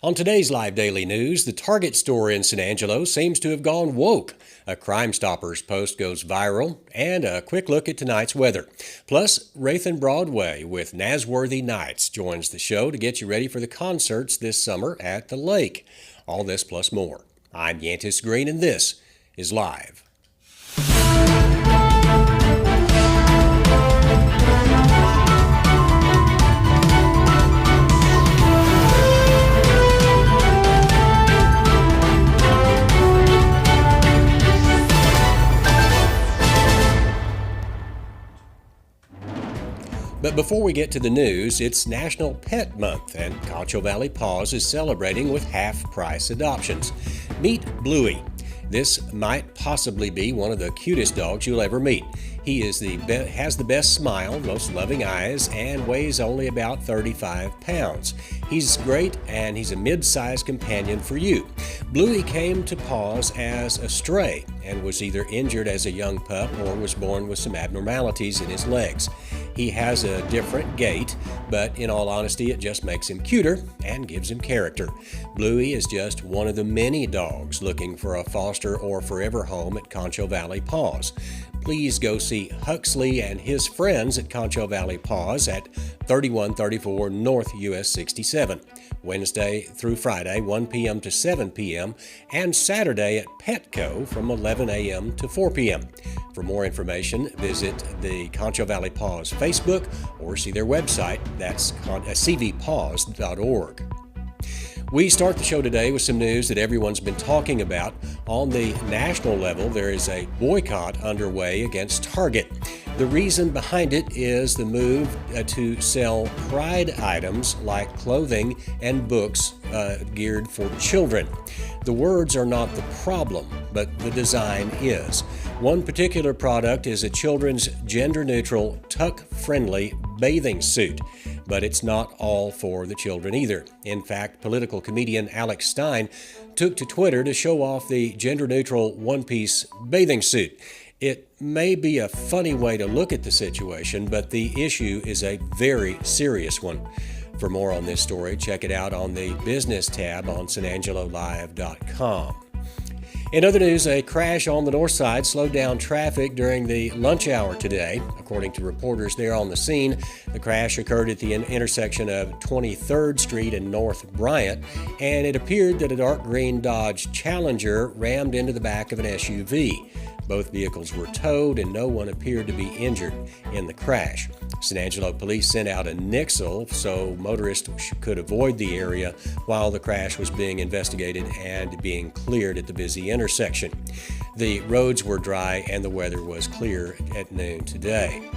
On today's Live Daily News, the Target store in San Angelo seems to have gone woke. A Crime Stoppers post goes viral, and a quick look at tonight's weather. Plus, Wraith and Broadway with Nasworthy Nights joins the show to get you ready for the concerts this summer at the lake. All this plus more. I'm Yantis Green, and this is Live. But before we get to the news, it's National Pet Month, and Concho Valley Paws is celebrating with half-price adoptions. Meet Bluey. This might possibly be one of the cutest dogs you'll ever meet. He has the best smile, most loving eyes, and weighs only about 35 pounds. He's great, and he's a mid-sized companion for you. Bluey came to Paws as a stray and was either injured as a young pup or was born with some abnormalities in his legs. He has a different gait, but in all honesty, it just makes him cuter and gives him character. Bluey is just one of the many dogs looking for a foster or forever home at Concho Valley Paws. Please go see Huxley and his friends at Concho Valley Paws at 3134 North US 67, Wednesday through Friday, 1 p.m. to 7 p.m., and Saturday at Petco from 11 a.m. to 4 p.m. For more information, visit the Concho Valley Paws Facebook or see their website. That's cvpaws.org. We start the show today with some news that everyone's been talking about. On the national level, there is a boycott underway against Target. The reason behind it is the move to sell pride items like clothing and books geared for children. The words are not the problem, but the design is. One particular product is a children's gender-neutral, tuck-friendly bathing suit. But it's not all for the children either. In fact, political comedian Alex Stein took to Twitter to show off the gender-neutral one-piece bathing suit. It may be a funny way to look at the situation, but the issue is a very serious one. For more on this story, check it out on the business tab on sanangelolive.com. In other news, a crash on the north side slowed down traffic during the lunch hour today. According to reporters there on the scene, the crash occurred at the intersection of 23rd Street and North Bryant, and it appeared that a dark green Dodge Challenger rammed into the back of an SUV. Both vehicles were towed, and no one appeared to be injured in the crash. San Angelo police sent out a nixle so motorists could avoid the area while the crash was being investigated and being cleared at the busy intersection. The roads were dry and the weather was clear at noon today.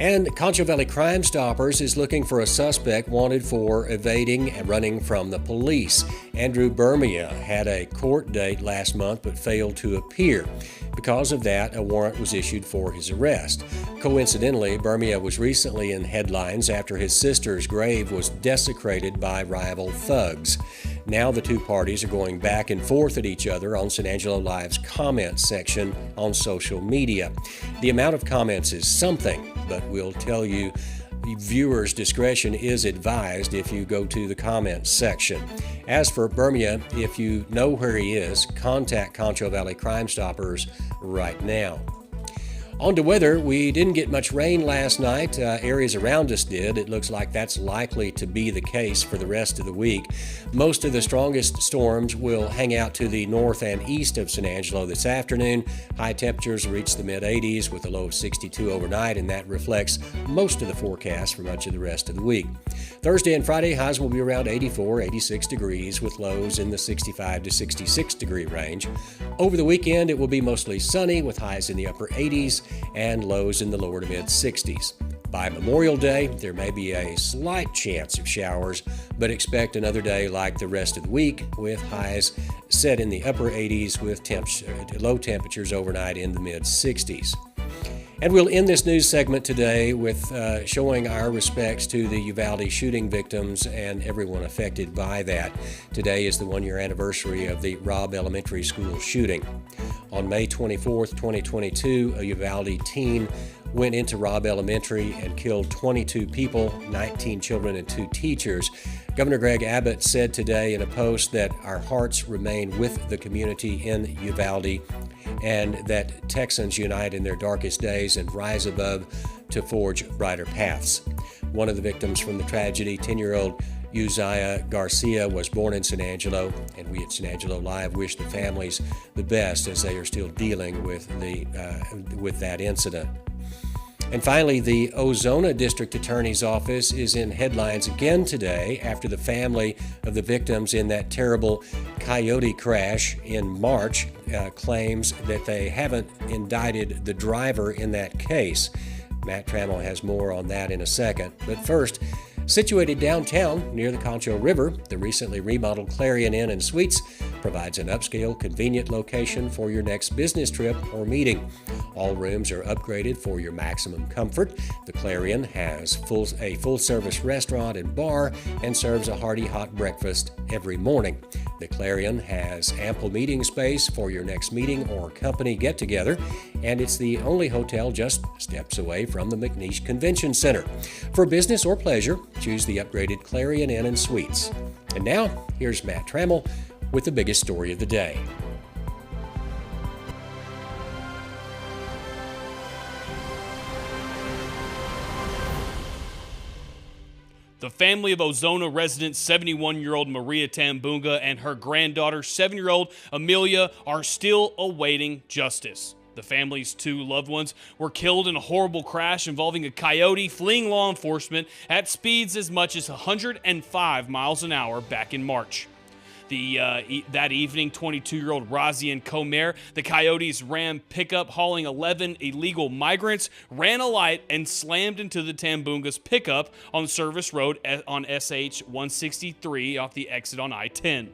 And Concho Valley Crime Stoppers is looking for a suspect wanted for evading and running from the police. Andrew Bermia had a court date last month but failed to appear. Because of that, a warrant was issued for his arrest. Coincidentally, Bermia was recently in headlines after his sister's grave was desecrated by rival thugs. Now the two parties are going back and forth at each other on San Angelo Live's comments section on social media. The amount of comments is something, but we'll tell you viewers' discretion is advised if you go to the comments section. As for Bermia, if you know where he is, contact Concho Valley Crime Stoppers right now. On to weather, we didn't get much rain last night. Areas around us did. It looks like that's likely to be the case for the rest of the week. Most of the strongest storms will hang out to the north and east of San Angelo this afternoon. High temperatures reach the mid-80s with a low of 62 overnight, and that reflects most of the forecast for much of the rest of the week. Thursday and Friday, highs will be around 84, 86 degrees with lows in the 65 to 66 degree range. Over the weekend, it will be mostly sunny with highs in the upper 80s and lows in the lower to mid-60s. By Memorial Day, there may be a slight chance of showers, but expect another day like the rest of the week with highs set in the upper 80s with low temperatures overnight in the mid-60s. And we'll end this news segment today with showing our respects to the Uvalde shooting victims and everyone affected by that. Today is the one-year anniversary of the Robb Elementary School shooting. On May 24th, 2022, a Uvalde teen went into Robb Elementary and killed 22 people, 19 children and 2 teachers. Governor Greg Abbott said today in a post that our hearts remain with the community in Uvalde and that Texans unite in their darkest days and rise above to forge brighter paths. One of the victims from the tragedy, 10-year-old Uzziah Garcia, was born in San Angelo, and we at San Angelo Live wish the families the best as they are still dealing with that incident. And finally, the Ozona District Attorney's Office is in headlines again today after the family of the victims in that terrible coyote crash in March claims that they haven't indicted the driver in that case. Matt Trammell has more on that in a second. But first, situated downtown near the Concho River, the recently remodeled Clarion Inn and Suites provides an upscale, convenient location for your next business trip or meeting. All rooms are upgraded for your maximum comfort. The Clarion has a full-service restaurant and bar and serves a hearty hot breakfast every morning. The Clarion has ample meeting space for your next meeting or company get-together, and it's the only hotel just steps away from the McNeish Convention Center. For business or pleasure, choose the upgraded Clarion Inn and Suites. And now, here's Matt Trammell with the biggest story of the day. The family of Ozona resident 71-year-old Maria Tambunga and her granddaughter 7-year-old Amelia are still awaiting justice. The family's two loved ones were killed in a horrible crash involving a coyote fleeing law enforcement at speeds as much as 105 miles an hour back in March. That evening, 22-year-old Razian Comer, the Coyotes' Ram pickup hauling 11 illegal migrants, ran a light and slammed into the Tambunga's pickup on Service Road on SH 163 off the exit on I-10.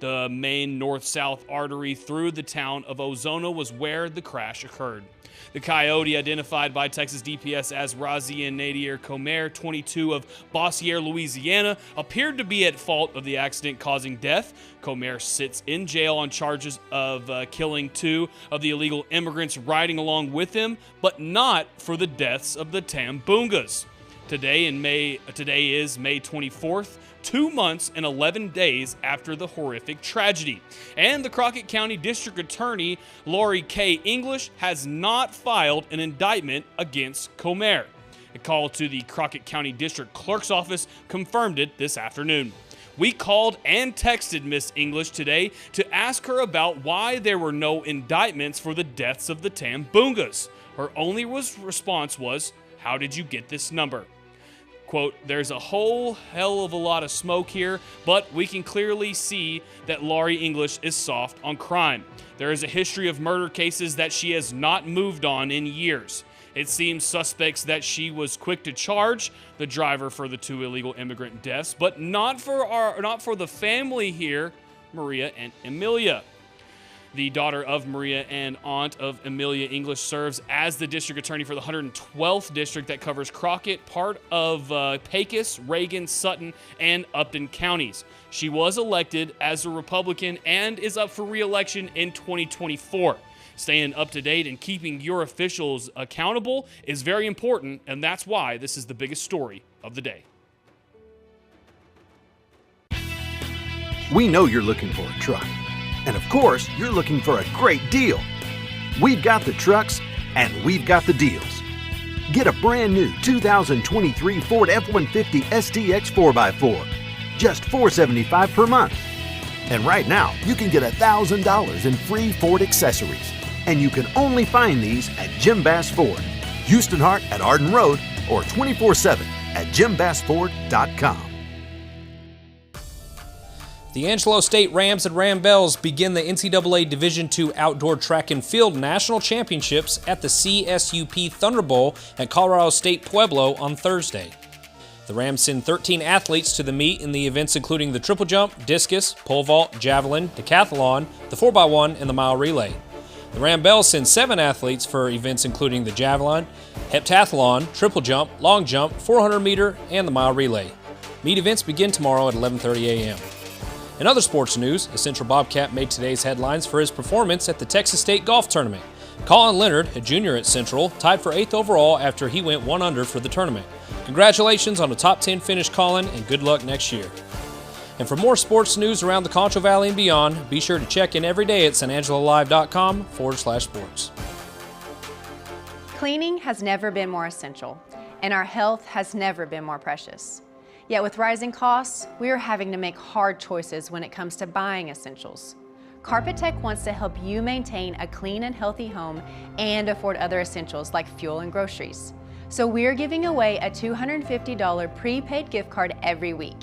The main north-south artery through the town of Ozona was where the crash occurred. The Coyote, identified by Texas DPS as Razian Nadir Comer, 22, of Bossier, Louisiana, appeared to be at fault of the accident causing death. Comer sits in jail on charges of killing 2 of the illegal immigrants riding along with him, but not for the deaths of the Tambungas. Today is May 24th, 2 months and 11 days after the horrific tragedy. And the Crockett County District Attorney, Lori K. English, has not filed an indictment against Comer. A call to the Crockett County District Clerk's Office confirmed it this afternoon. We called and texted Miss English today to ask her about why there were no indictments for the deaths of the Tambungas. Her only response was, "How did you get this number?" Quote, "There's a whole hell of a lot of smoke here, but we can clearly see that Laurie English is soft on crime. There is a history of murder cases that she has not moved on in years. It seems suspects that she was quick to charge the driver for the 2 illegal immigrant deaths, but not for the family here, Maria and Amelia." The daughter of Maria and aunt of Amelia English serves as the district attorney for the 112th district that covers Crockett, part of Pecos, Reagan, Sutton, and Upton counties. She was elected as a Republican and is up for re-election in 2024. Staying up to date and keeping your officials accountable is very important, and that's why this is the biggest story of the day. We know you're looking for a truck. And of course, you're looking for a great deal. We've got the trucks and we've got the deals. Get a brand new 2023 Ford F-150 STX 4x4, just $475 per month. And right now, you can get $1,000 in free Ford accessories. And you can only find these at Jim Bass Ford, Houston Hart at Arden Road, or 24/7 at jimbassford.com. The Angelo State Rams and Ram Bells begin the NCAA Division II Outdoor Track and Field National Championships at the CSUP Thunder Bowl at Colorado State Pueblo on Thursday. The Rams send 13 athletes to the meet in the events including the triple jump, discus, pole vault, javelin, decathlon, the 4x1, and the mile relay. The Ram Bells send 7 athletes for events including the javelin, heptathlon, triple jump, long jump, 400 meter, and the mile relay. Meet events begin tomorrow at 11:30 a.m. In other sports news, a Central Bobcat made today's headlines for his performance at the Texas State Golf Tournament. Colin Leonard, a junior at Central, tied for 8th overall after he went 1 under for the tournament. Congratulations on a top 10 finish, Colin, and good luck next year. And for more sports news around the Concho Valley and beyond, be sure to check in every day at sanangelalive.com/sports. Cleaning has never been more essential, and our health has never been more precious. Yet with rising costs, we are having to make hard choices when it comes to buying essentials. Carpet Tech wants to help you maintain a clean and healthy home and afford other essentials like fuel and groceries. So we're giving away a $250 prepaid gift card every week.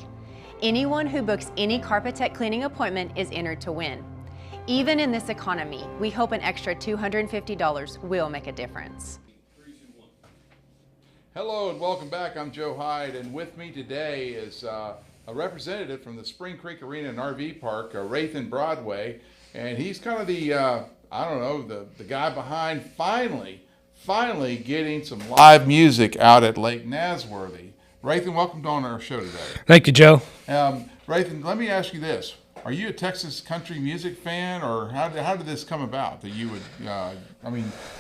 Anyone who books any Carpet Tech cleaning appointment is entered to win. Even in this economy, we hope an extra $250 will make a difference. Hello and welcome back. I'm Joe Hyde, and with me today is a representative from the Spring Creek Arena and RV Park, Rathan Broadway, and he's kind of the, the guy behind finally getting some live music out at Lake Nasworthy. Rathan, welcome on our show today. Thank you, Joe. Rathan, let me ask you this. Are you a Texas country music fan, or how did this come about that you would,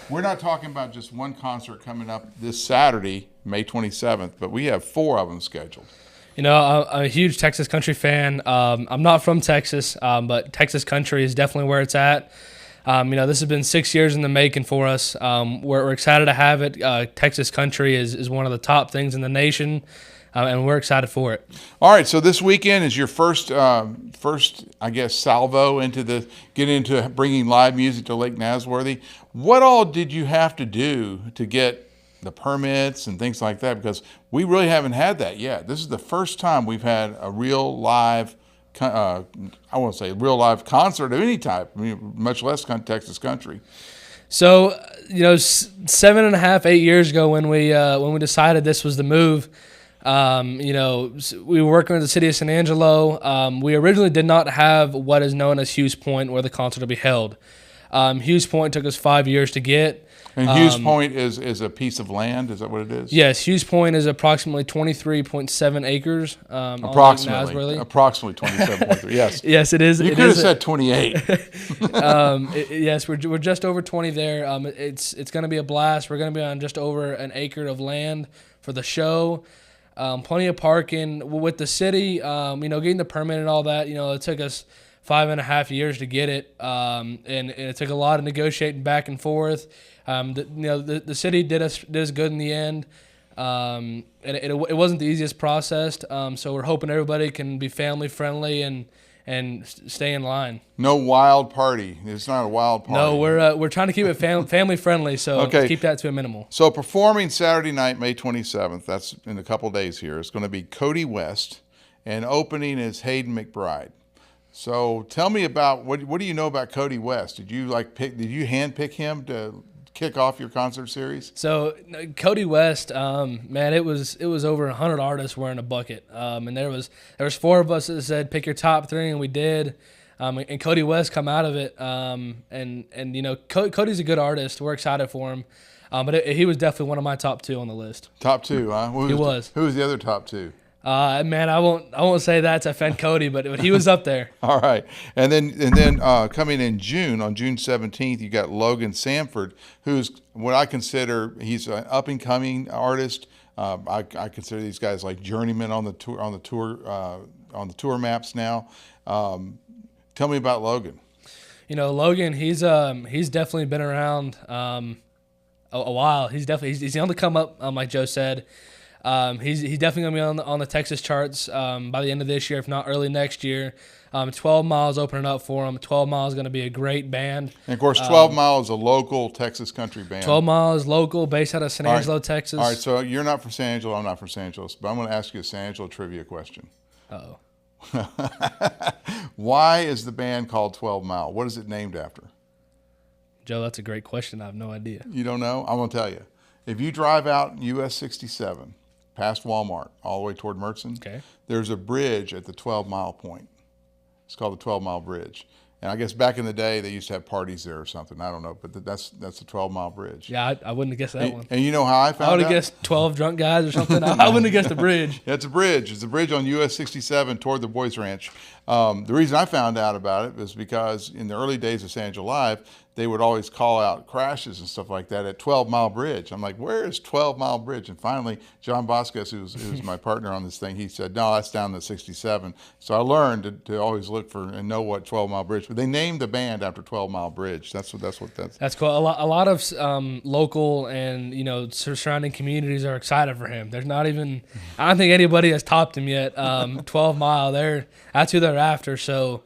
we're not talking about just one concert coming up this Saturday, May 27th, but we have 4 of them scheduled. You know, I'm a huge Texas country fan. I'm not from Texas, but Texas country is definitely where it's at. This has been 6 years in the making for us. We're excited to have it. Texas country is one of the top things in the nation, and we're excited for it. All right, so this weekend is your first, I guess, salvo into bringing live music to Lake Nasworthy. What all did you have to do to get the permits and things like that? Because we really haven't had that yet. This is the first time we've had a real live real live concert of any type, much less Texas country. So, 7.5, 8 years ago when we decided this was the move, we were working with the city of San Angelo. We originally did not have what is known as Hughes Point, where the concert will be held. Hughes Point took us 5 years to get. And Hughes Point is a piece of land. Is that what it is? Yes, Hughes Point is approximately 23.7 acres. Approximately 27.3. Yes. Yes, it is. You could have said 28. Yes, we're just over 20 there. It's going to be a blast. We're going to be on just over an acre of land for the show. Plenty of parking with the city. Getting the permit and all that. It took us 5.5 years to get it, and it took a lot of negotiating back and forth. The city did us good in the end, and it wasn't the easiest process. So we're hoping everybody can be family friendly and stay in line. No wild party. It's not a wild party. No, we're trying to keep it family friendly. So okay. Keep that to a minimal. So performing Saturday night, May 27th. That's in a couple days here. It's going to be Cody West, and opening is Hayden McBride. So tell me about what do you know about Cody West? Did you handpick him to kick off your concert series? So Cody West, it was over 100 artists wearing a bucket, and there was 4 of us that said pick your top 3, and we did. And Cody West come out of it, Cody's a good artist. We're excited for him, but he was definitely one of my top 2 on the list. Top 2, huh? He was. Who was the other top 2? I won't say that to offend Cody, but he was up there. All right, and then coming in June, on June 17th, you got Logan Sanford, who's what I consider he's an up and coming artist. I consider these guys like journeymen on the tour maps now. Tell me about Logan. Logan, he's definitely been around a while. He's on the come up, like Joe said. He's definitely going to be on the Texas charts by the end of this year, if not early next year. 12 Miles opening up for him. 12 Miles is going to be a great band. And, of course, 12 Mile is a local Texas country band. 12 Miles, local, based out of San Angelo, Texas. All right, so you're not from San Angelo, I'm not from San Angelo, but I'm going to ask you a San Angelo trivia question. Uh-oh. Why is the band called 12 Mile? What is it named after? Joe, that's a great question. I have no idea. You don't know? I'm going to tell you. If you drive out US 67, past Walmart, all the way toward Mertzen, okay, there's a bridge at the 12 Mile point. It's called the 12 Mile Bridge. And I guess back in the day, they used to have parties there or something. I don't know, but that's the 12 Mile Bridge. Yeah, I wouldn't have guessed that one. And you know how I found out? I would have guessed 12 drunk guys or something. I wouldn't have guessed a bridge. Yeah, it's a bridge. It's a bridge on US 67 toward the Boys Ranch. The reason I found out about it was because in the early days of San Angelo Live, they would always call out crashes and stuff like that at 12 Mile Bridge. I'm like, where is 12 Mile Bridge? And finally, John Boscus, who's my partner on this thing, he said, no, that's down to 67. So I learned to always look for and know what 12 Mile Bridge. But they named the band after 12 Mile Bridge. That's cool. A lot of local and surrounding communities are excited for him. There's not even, I don't think anybody has topped him yet. 12 Mile, that's who they're after. So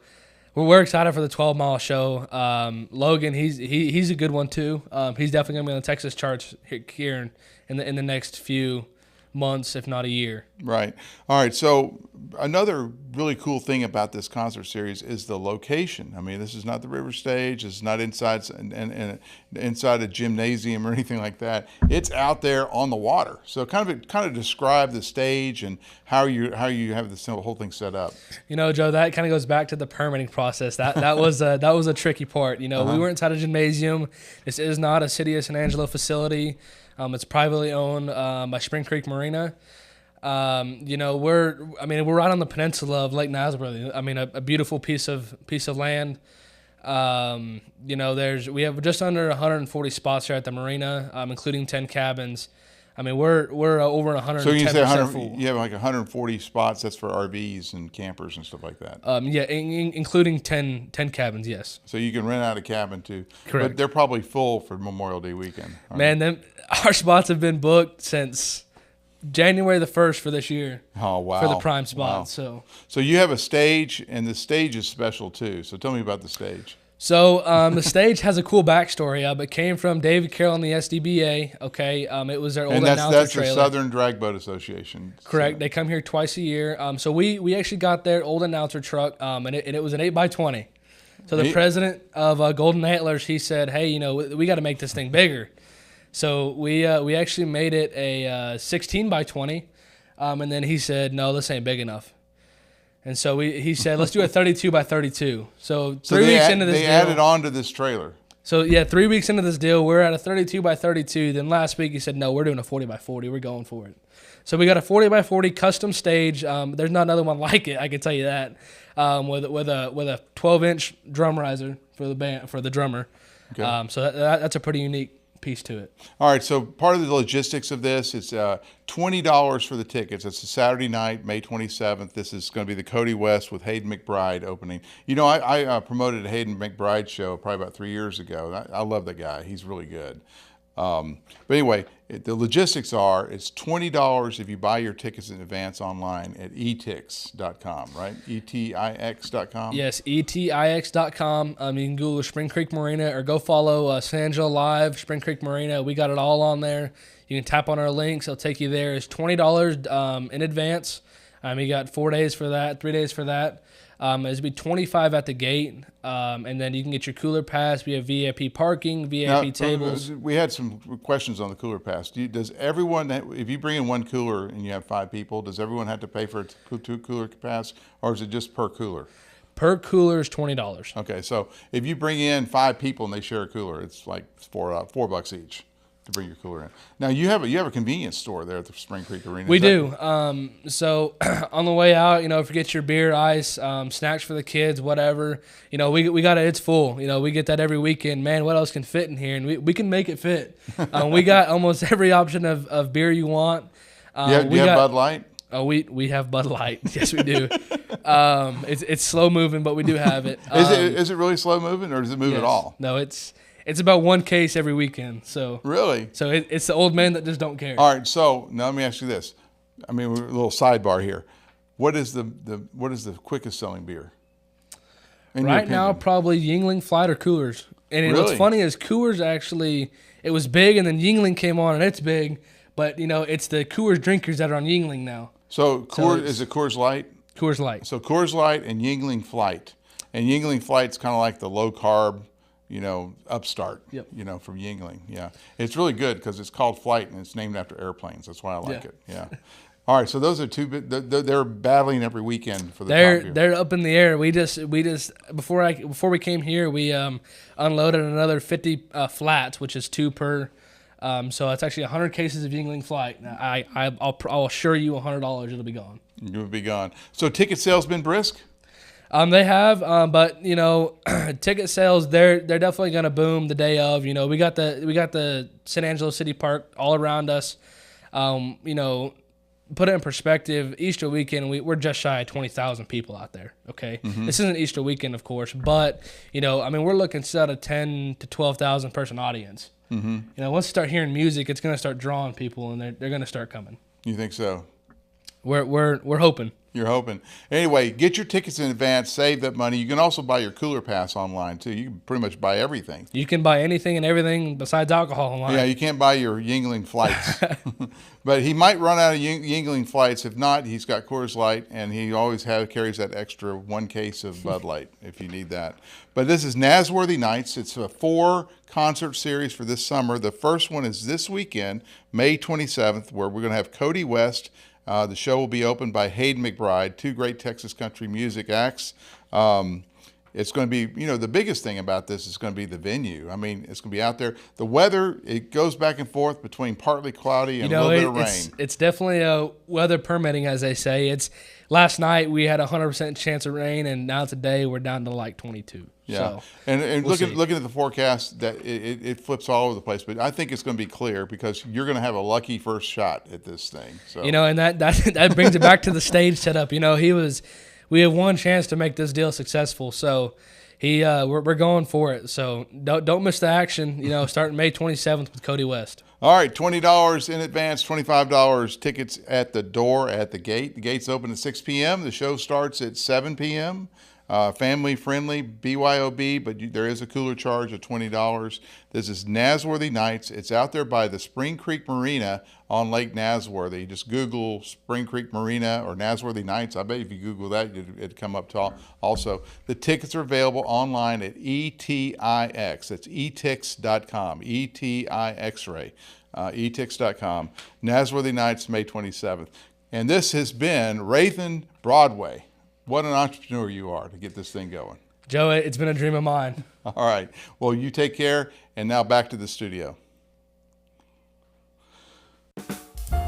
we're excited for the 12 Mile show. Logan, he's a good one too. He's definitely gonna be on the Texas charts here in the next few months, if not a year. Right. All right. So another really cool thing about this concert series is the location. I mean, this is not the River Stage. It's not inside inside a gymnasium or anything like that. It's out there on the water. So kind of describe the stage and how you have this whole thing set up. Joe, that kind of goes back to the permitting process. That was a tricky part. We weren't inside a gymnasium. This is not a City of San Angelo facility. It's privately owned by Spring Creek Marina. We're right on the peninsula of Lake Nasworthy. I mean, a beautiful piece of land. We have just under 140 spots here at the marina, including 10 cabins. I mean, we're over 110% So you say 100, full. you have like 140 spots. That's for RVs and campers and stuff like that. Including 10 cabins. Yes. So you can rent out a cabin too. Correct. But they're probably full for Memorial Day weekend. Man, our spots have been booked since January the 1st for this year. Oh, wow. For the prime spot. Wow. So you have a stage, and the stage is special too. So tell me about the stage. So the stage has a cool backstory. It came from David Carroll and the SDBA. Okay, it was their old announcer that's trailer. the Southern Drag Boat Association. Correct. So. They come here twice a year. So we actually got their old announcer truck, and it was an 8x20. So the president of Golden Antlers, he said, "Hey, we got to make this thing bigger." So we actually made it a 16x20, and then he said, "No, this ain't big enough." And so he said, let's do a 32x32. So 3 weeks into this deal. They added on to this trailer. So, 3 weeks into this deal, we're at a 32x32. Then last week he said, no, we're doing a 40x40. We're going for it. So we got a 40x40 custom stage. There's not another one like it, I can tell you that, with a 12-inch drum riser for the drummer. Okay. So that's a pretty unique piece to it. All right, so part of the logistics of this is $20 for the tickets. It's a Saturday night, May 27th. This is going to be the Cody West with Hayden McBride opening. I promoted a Hayden McBride show probably about 3 years ago. I love that guy. He's really good. But anyway, the logistics are, it's $20 if you buy your tickets in advance online at etix.com, right? etix.com? Yes, etix.com. You can Google Spring Creek Marina or go follow San Angelo Live, Spring Creek Marina. We got it all on there. You can tap on our links. It'll take you there. It's $20 in advance. You got 4 days for that, 3 days for that. It'll be $25 at the gate, and then you can get your cooler pass. We have VIP parking, VIP tables. We had some questions on the cooler pass. Does everyone, if you bring in one cooler and you have 5 people, does everyone have to pay for a 2 cooler pass, or is it just per cooler? Per cooler is $20. Okay, so if you bring in 5 people and they share a cooler, it's like $4 each to bring your cooler in. Now you have a convenience store there at the Spring Creek Arena. We do. So on the way out, if you get your beer, ice, snacks for the kids, whatever, we got it. It's full. We get that every weekend. Man, what else can fit in here? And we can make it fit. We got almost every option of beer you want. Do you have Bud Light? Oh, we have Bud Light. Yes, we do. It's slow moving, but we do have it. Is it really slow moving, or does it move at all? No, it's about one case every weekend. So really, so it's the old men that just don't care. All right. So now let me ask you this. I mean, we're a little sidebar here. What is the quickest selling beer? Right now, probably Yuengling Flight or Coors. And what's funny is Coors actually, it was big, and then Yuengling came on, and it's big. But it's the Coors drinkers that are on Yuengling now. So is it Coors Light? Coors Light. So Coors Light and Yuengling Flight, and Yuengling Flight's kind of like the low carb, upstart. Yep. From Yuengling. Yeah, it's really good because it's called Flight and it's named after airplanes. That's why I like it. Yeah. All right, so those are two. They're battling every weekend for the top beer. They're up in the air. We just before we came here, we unloaded another 50 flats, which is 2 per. So that's actually 100 cases of Yuengling Flight. I'll assure you $100 it'll be gone. It will be gone. So ticket sales been brisk? They have, but ticket sales they're definitely gonna boom the day of. We got the San Angelo City Park all around us. Put it in perspective, Easter weekend we're just shy of 20,000 people out there. Okay, This isn't Easter weekend, of course, but we're looking at a 10 to 12,000 person audience. Once you start hearing music, it's gonna start drawing people, and they're gonna start coming. You think so? We're hoping. You're hoping. Anyway, get your tickets in advance, save that money. You can also buy your cooler pass online, too. You can pretty much buy everything. You can buy anything and everything besides alcohol online. Yeah, you can't buy your Yingling flights. But he might run out of Yingling flights. If not, he's got Coors Light, and he always carries that extra 1 case of Bud Light if you need that. But this is Nasworthy Nights. It's a 4-concert series for this summer. The first one is this weekend, May 27th, where we're going to have Cody West. The show will be opened by Hayden McBride, 2 great Texas country music acts. It's going to be, the biggest thing about this is going to be the venue. I mean, it's going to be out there. The weather, it goes back and forth between partly cloudy and a little bit of rain. It's definitely a weather permitting, as they say. Last night we had a 100% chance of rain, and now today we're down to like 22. Yeah, so and looking at the forecast, that it flips all over the place. But I think it's going to be clear because you're going to have a lucky first shot at this thing. So and that brings it back to the stage setup. We have one chance to make this deal successful, so we're going for it. So don't miss the action. Starting May 27th with Cody West. All right, $20 in advance, $25 tickets at the door at the gate. The gate's open at 6 p.m. The show starts at 7 p.m. Family friendly, BYOB, but there is a cooler charge of $20. This is Nasworthy Nights. It's out there by the Spring Creek Marina on Lake Nasworthy. Just Google Spring Creek Marina or Nasworthy Nights. I bet if you Google that, it'd come up also. The tickets are available online at ETIX. That's etix.com, ETIX-ray, etix.com. Nasworthy Nights, May 27th. And this has been Rathan Broadway. What an entrepreneur you are to get this thing going. Joe, it's been a dream of mine. All right. Well, you take care, and now back to the studio.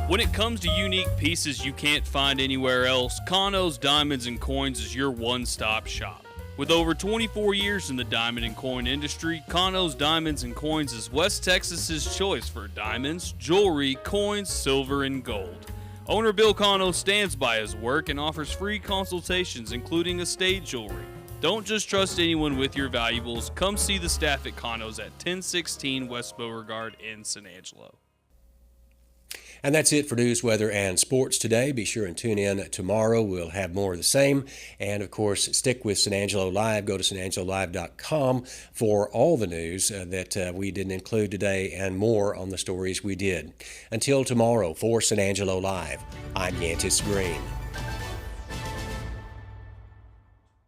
When it comes to unique pieces you can't find anywhere else, Kano's Diamonds and Coins is your one-stop shop. With over 24 years in the diamond and coin industry, Kano's Diamonds and Coins is West Texas's choice for diamonds, jewelry, coins, silver, and gold. Owner Bill Cano stands by his work and offers free consultations, including estate jewelry. Don't just trust anyone with your valuables. Come see the staff at Cano's at 1016 West Beauregard in San Angelo. And that's it for news, weather, and sports today. Be sure and tune in tomorrow. We'll have more of the same. And, of course, stick with San Angelo Live. Go to sanangelolive.com for all the news that we didn't include today and more on the stories we did. Until tomorrow, for San Angelo Live, I'm Yantis Green.